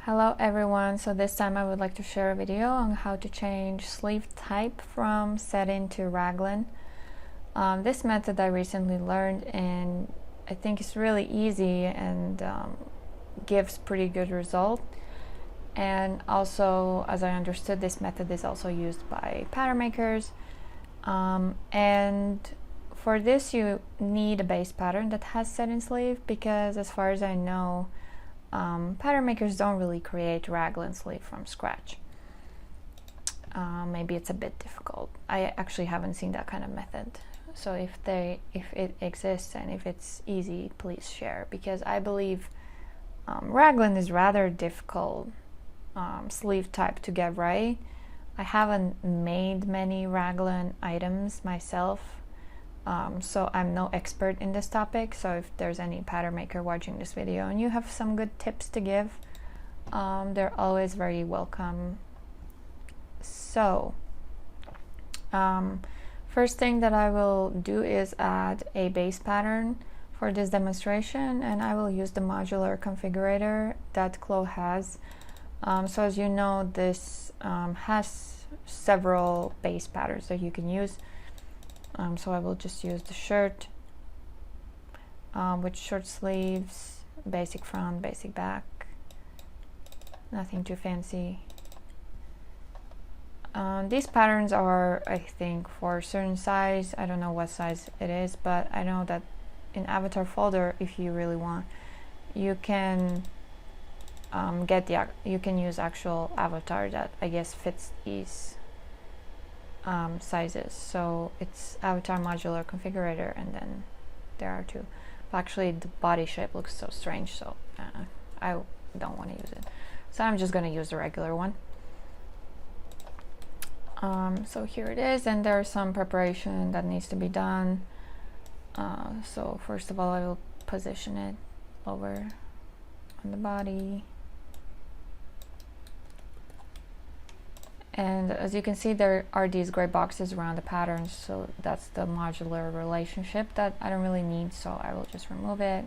Hello everyone, so this time I would like to share a video on how to change sleeve type from satin to raglan. This method I recently learned and I think it's really easy and gives pretty good result. And also, as I understood, this method is also used by pattern makers. And for this you need a base pattern that has satin sleeve, because as far as I know, pattern makers don't really create raglan sleeve from scratch. Maybe it's a bit difficult. I actually haven't seen that kind of method. So if it exists and if it's easy, please share, because I believe raglan is rather difficult sleeve type to get right. I haven't made many raglan items myself, so I'm no expert in this topic. So if there's any pattern maker watching this video and you have some good tips to give, they're always very welcome. So first thing that I will do is add a base pattern for this demonstration, and I will use the modular configurator that CLO has. So as you know, this has several base patterns that you can use. So I will just use the shirt with short sleeves, basic front, basic back, nothing too fancy. These patterns are, I think, for a certain size. I don't know what size it is, but I know that in avatar folder, if you really want, you can you can use actual avatar that I guess fits these sizes. So it's avatar modular configurator, and then there are two. But actually the body shape looks so strange, so I don't want to use it. So I'm just going to use the regular one. So here it is, and there's some preparation that needs to be done. So first of all, I will position it over on the body. And as you can see, there are these gray boxes around the patterns, so that's the modular relationship that I don't really need, so I will just remove it.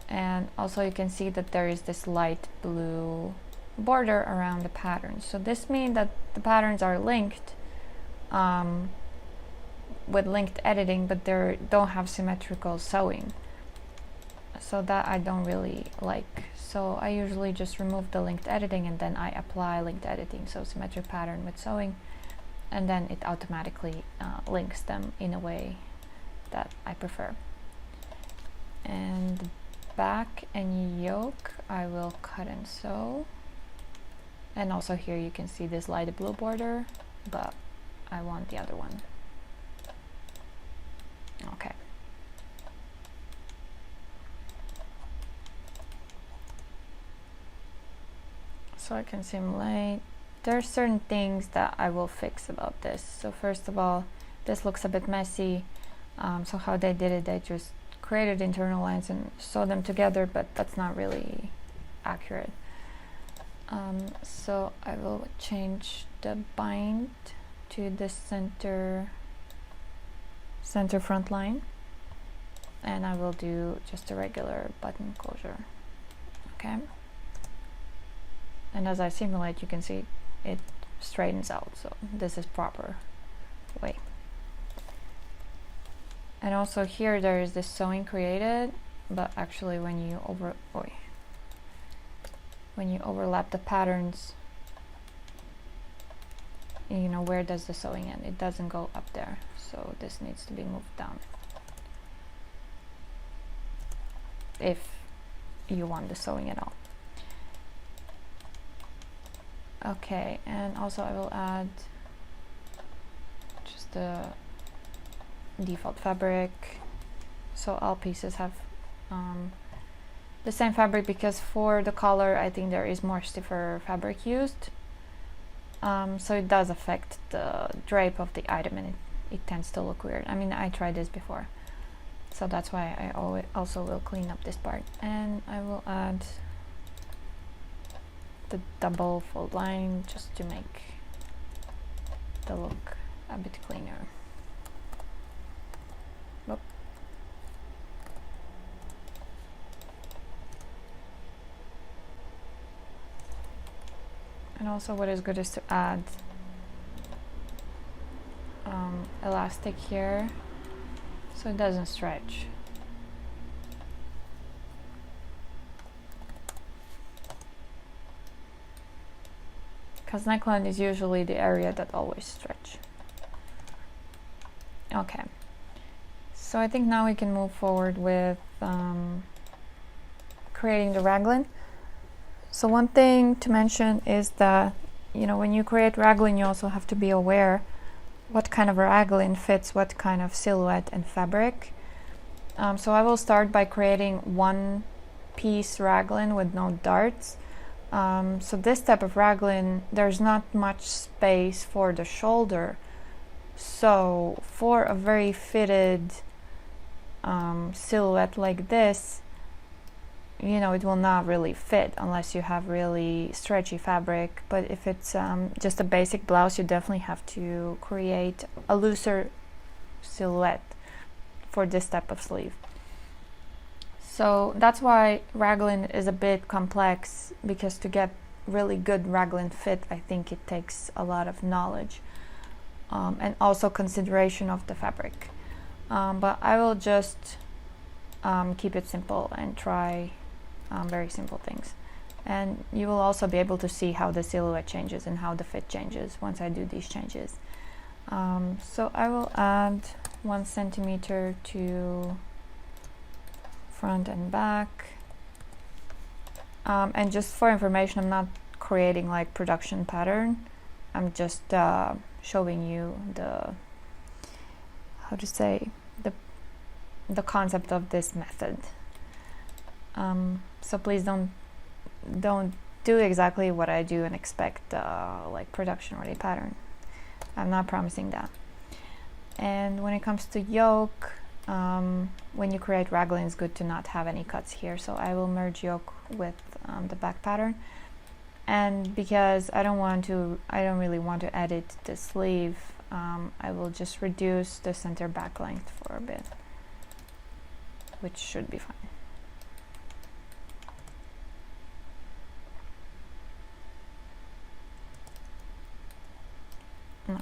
And also you can see that there is this light blue border around the patterns. So this means that the patterns are linked with linked editing, but they don't have symmetrical sewing. So that I don't really like. So I usually just remove the linked editing and then I apply linked editing, so symmetric pattern with sewing, and then it automatically links them in a way that I prefer. And the back and yoke I will cut and sew. And also here you can see this light blue border, but I want the other one. Okay. So I can simulate. There are certain things that I will fix about this. So first of all, this looks a bit messy. So how they did it, they just created internal lines and sewed them together, but that's not really accurate. So I will change the bind to the center front line, and I will do just a regular button closure. Okay. And as I simulate, you can see it straightens out, so this is proper way. And also here there is this sewing created, but actually when you overlap the patterns, you know, where does the sewing end? It doesn't go up there, so this needs to be moved down if you want the sewing at all. Okay, and also I will add just the default fabric, so all pieces have the same fabric, because for the collar I think there is more stiffer fabric used, so it does affect the drape of the item, and it tends to look weird. I mean, I tried this before, so that's why I also will clean up this part. And I will add the double fold line just to make the look a bit cleaner. Oop. And also what is good is to add elastic here so it doesn't stretch. Because neckline is usually the area that always stretch. Okay, so I think now we can move forward with creating the raglan. So one thing to mention is that, you know, when you create raglan, you also have to be aware what kind of raglan fits what kind of silhouette and fabric. So I will start by creating one piece raglan with no darts. So this type of raglan, there's not much space for the shoulder. So for a very fitted silhouette like this, you know, it will not really fit unless you have really stretchy fabric. But if it's just a basic blouse, you definitely have to create a looser silhouette for this type of sleeve. So that's why raglan is a bit complex, because to get really good raglan fit, I think it takes a lot of knowledge and also consideration of the fabric. But I will just keep it simple and try very simple things. And you will also be able to see how the silhouette changes and how the fit changes once I do these changes. So I will add 1 centimeter to front and back. And just for information, I'm not creating like production pattern. I'm just showing you the, how to say, the concept of this method. So please don't do exactly what I do and expect like production ready pattern. I'm not promising that. And when it comes to yoke, when you create raglan, it's good to not have any cuts here. So I will merge yoke with the back pattern. And because I don't really want to edit the sleeve, I will just reduce the center back length for a bit, which should be fine.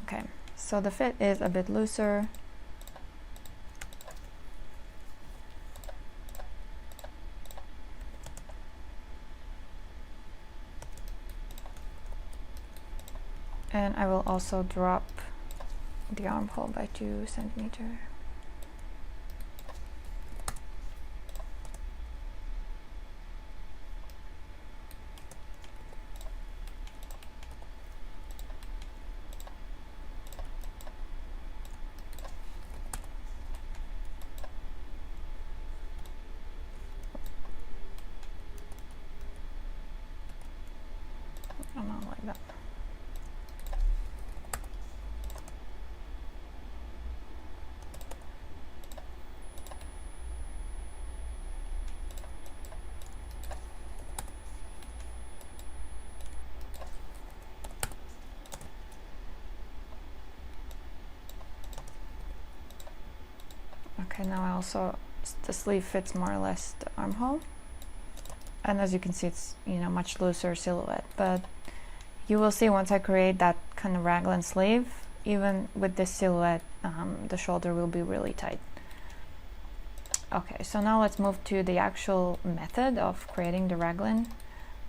Okay, so the fit is a bit looser. And I will also drop the armhole by 2 centimeters. Not like that. Okay, now the sleeve fits more or less the armhole, and as you can see, it's, you know, much looser silhouette. But you will see once I create that kind of raglan sleeve, even with this silhouette, the shoulder will be really tight. Okay, so now let's move to the actual method of creating the raglan.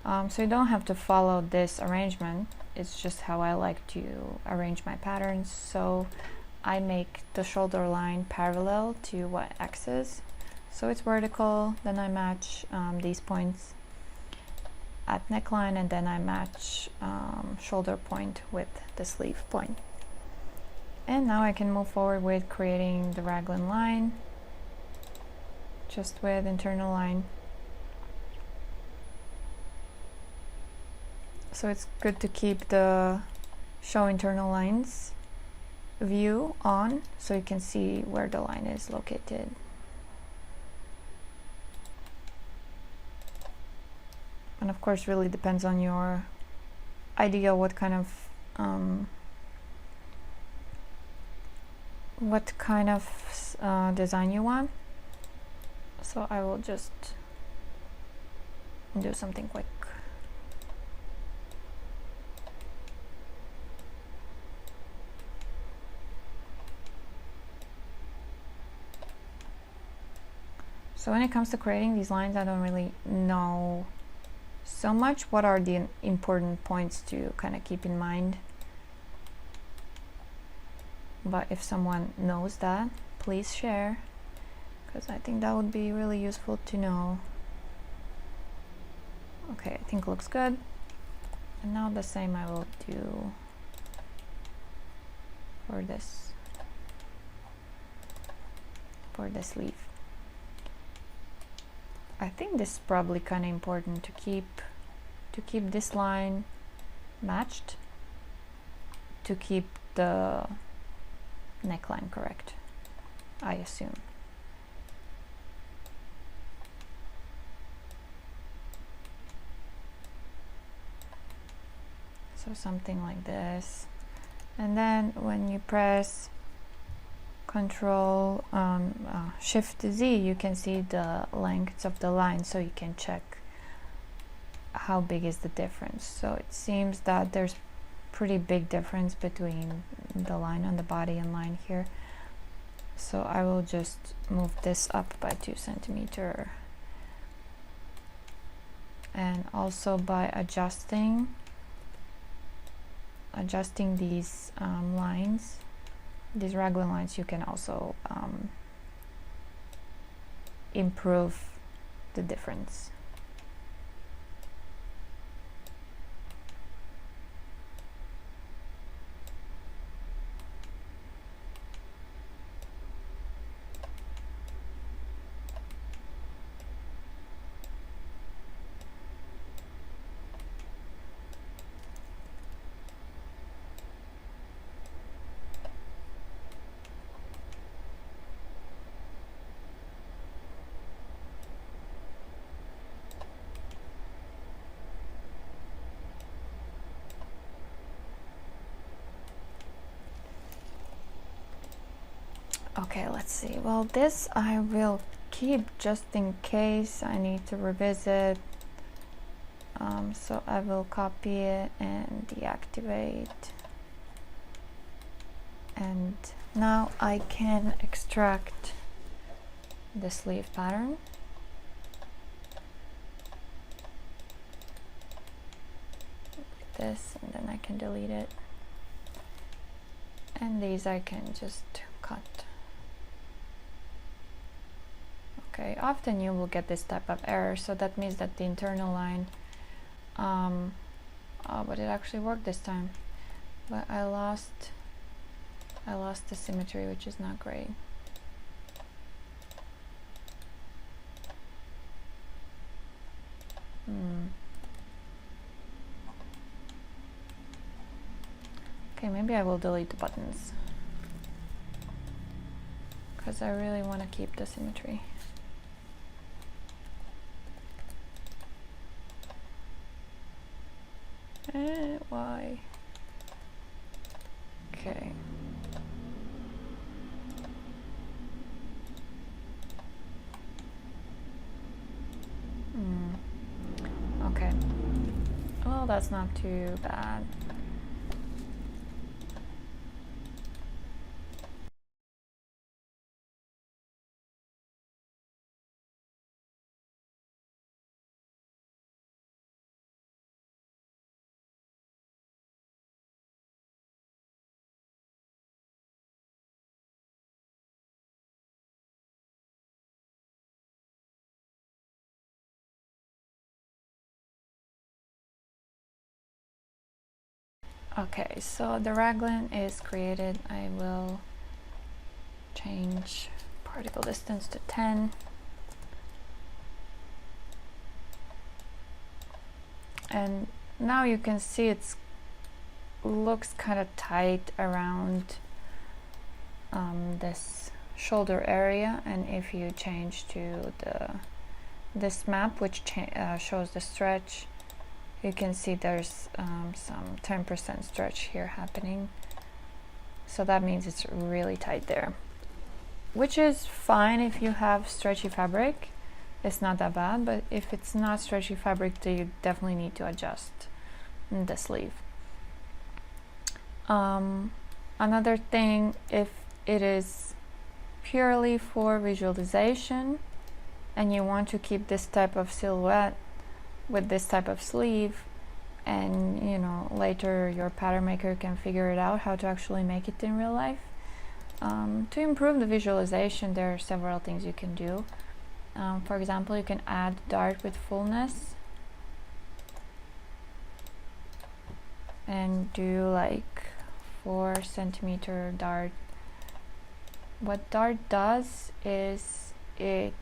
So you don't have to follow this arrangement. It's just how I like to arrange my patterns. So I make the shoulder line parallel to y-axis, so it's vertical. Then I match these points at neckline, and then I match shoulder point with the sleeve point. And now I can move forward with creating the raglan line, just with internal line. So it's good to keep the show internal lines view on, so you can see where the line is located. And of course, really depends on your idea what kind of design you want. So I will just do something quick. So when it comes to creating these lines, I don't really know so much what are the important points to kind of keep in mind. But if someone knows that, please share, because I think that would be really useful to know. Okay, I think looks good. And now the same I will do for this leaf. I think this is probably kind of important to keep this line matched, to keep the neckline correct, I assume. So something like this. And then when you press Control Shift Z, you can see the lengths of the line, so you can check how big is the difference. So it seems that there's pretty big difference between the line on the body and line here. So I will just move this up by 2 centimeters, and also by adjusting these lines, these Raglan lines, you can also improve the difference. Okay, let's see. Well, this I will keep just in case I need to revisit. So I will copy it and deactivate. And now I can extract the sleeve pattern. Like this, and then I can delete it. And these I can just cut. Okay, often you will get this type of error, so that means that the internal line, oh, but it actually worked this time, but I lost the symmetry, which is not great. Okay, maybe I will delete the buttons, because I really want to keep the symmetry. Why? Okay. Okay. Well, that's not too bad. Okay, so the raglan is created. I will change particle distance to 10. And now you can see it looks kind of tight around this shoulder area, and if you change to this map, which shows the stretch, you can see there's some 10% stretch here happening. So that means it's really tight there, which is fine if you have stretchy fabric. It's not that bad, but if it's not stretchy fabric, then you definitely need to adjust the sleeve. Another thing, if it is purely for visualization and you want to keep this type of silhouette with this type of sleeve, and you know, later your pattern maker can figure it out how to actually make it in real life. To improve the visualization, there are several things you can do. For example, you can add dart with fullness and do like 4 centimeter dart. What dart does is it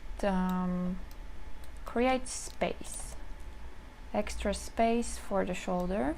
creates space, extra space for the shoulder.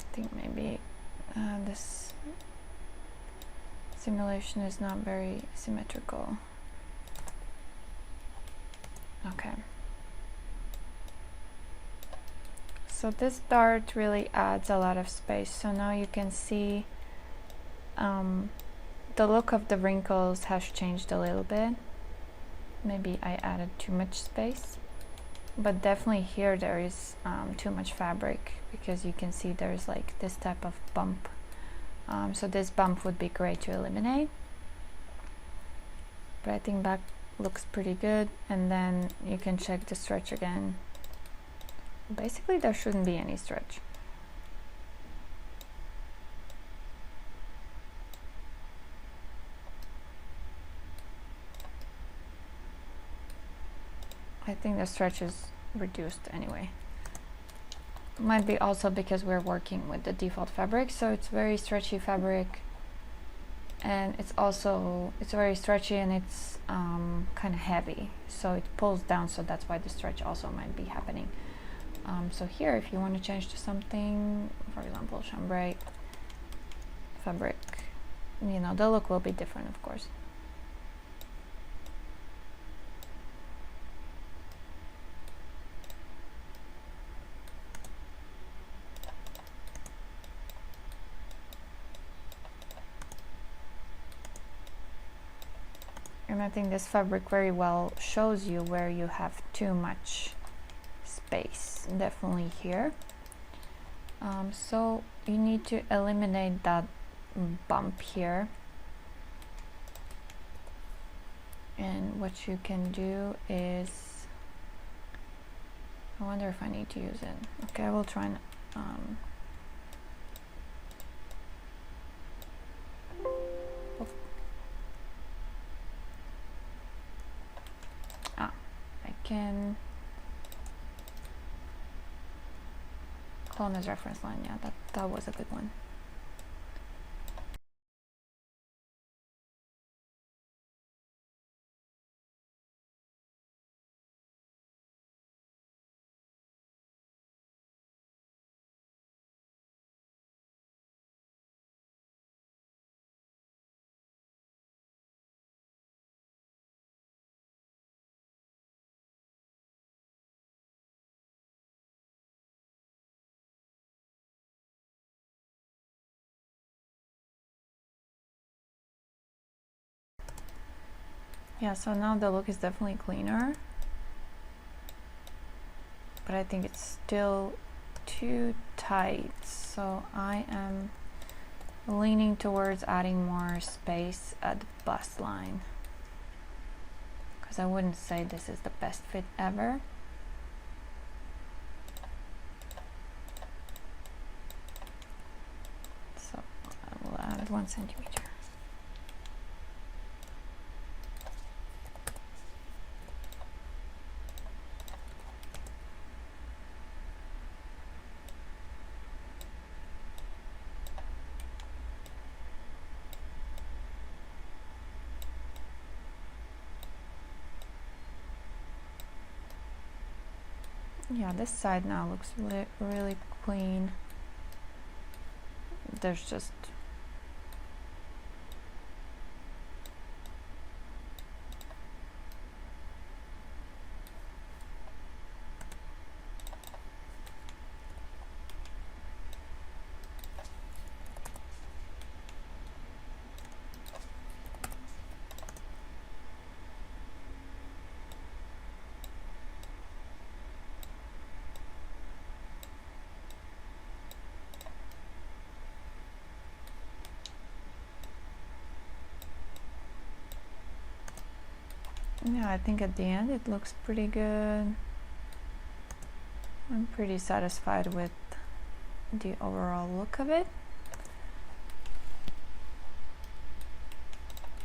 I think maybe this simulation is not very symmetrical. Okay. So this dart really adds a lot of space. So now you can see the look of the wrinkles has changed a little bit. Maybe I added too much space, but definitely here there is too much fabric, because you can see there's like this type of bump. So this bump would be great to eliminate, but I think back looks pretty good. And then you can check the stretch again. Basically there shouldn't be any stretch. I think the stretch is reduced anyway. Might be also because we're working with the default fabric, so it's very stretchy fabric, and it's very stretchy, and it's kind of heavy, so it pulls down, so that's why the stretch also might be happening. So here, if you want to change to something, for example, chambray fabric, you know, the look will be different, of course. And I think this fabric very well shows you where you have too much space, definitely here. So you need to eliminate that bump here. And what you can do is, I wonder if I need to use it. Okay, I will try and can clone as reference line. Yeah, that was a good one. Yeah, so now the look is definitely cleaner, but I think it's still too tight, so I am leaning towards adding more space at the bust line, because I wouldn't say this is the best fit ever. So I will add 1 centimeter. Yeah, this side now looks really clean. There's just yeah, I think at the end it looks pretty good. I'm pretty satisfied with the overall look of it.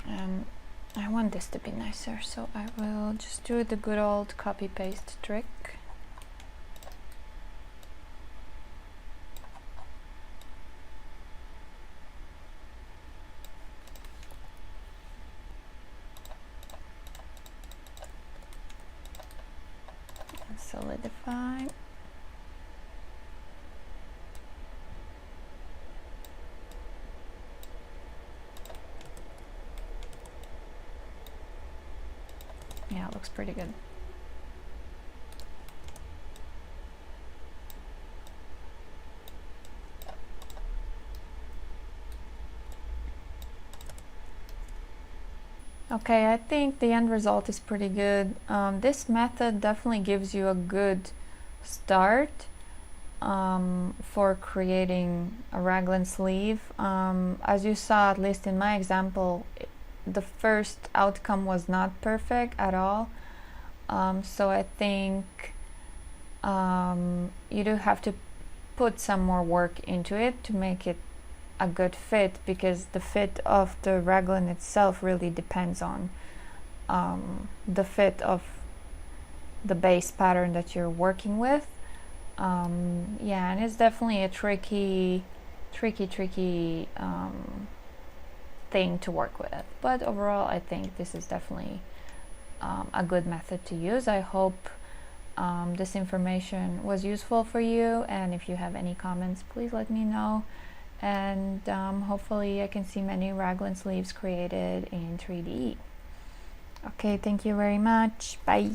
And I want this to be nicer, so I will just do the good old copy paste trick. Solidify. Yeah, it looks pretty good. Okay, I think the end result is pretty good. This method definitely gives you a good start for creating a raglan sleeve. As you saw, at least in my example, the first outcome was not perfect at all. So I think you do have to put some more work into it to make it a good fit, because the fit of the raglan itself really depends on the fit of the base pattern that you're working with. Yeah, and it's definitely a tricky thing to work with, but overall I think this is definitely a good method to use. I hope this information was useful for you, and if you have any comments, please let me know, and hopefully I can see many raglan sleeves created in 3D. Okay, thank you very much. Bye.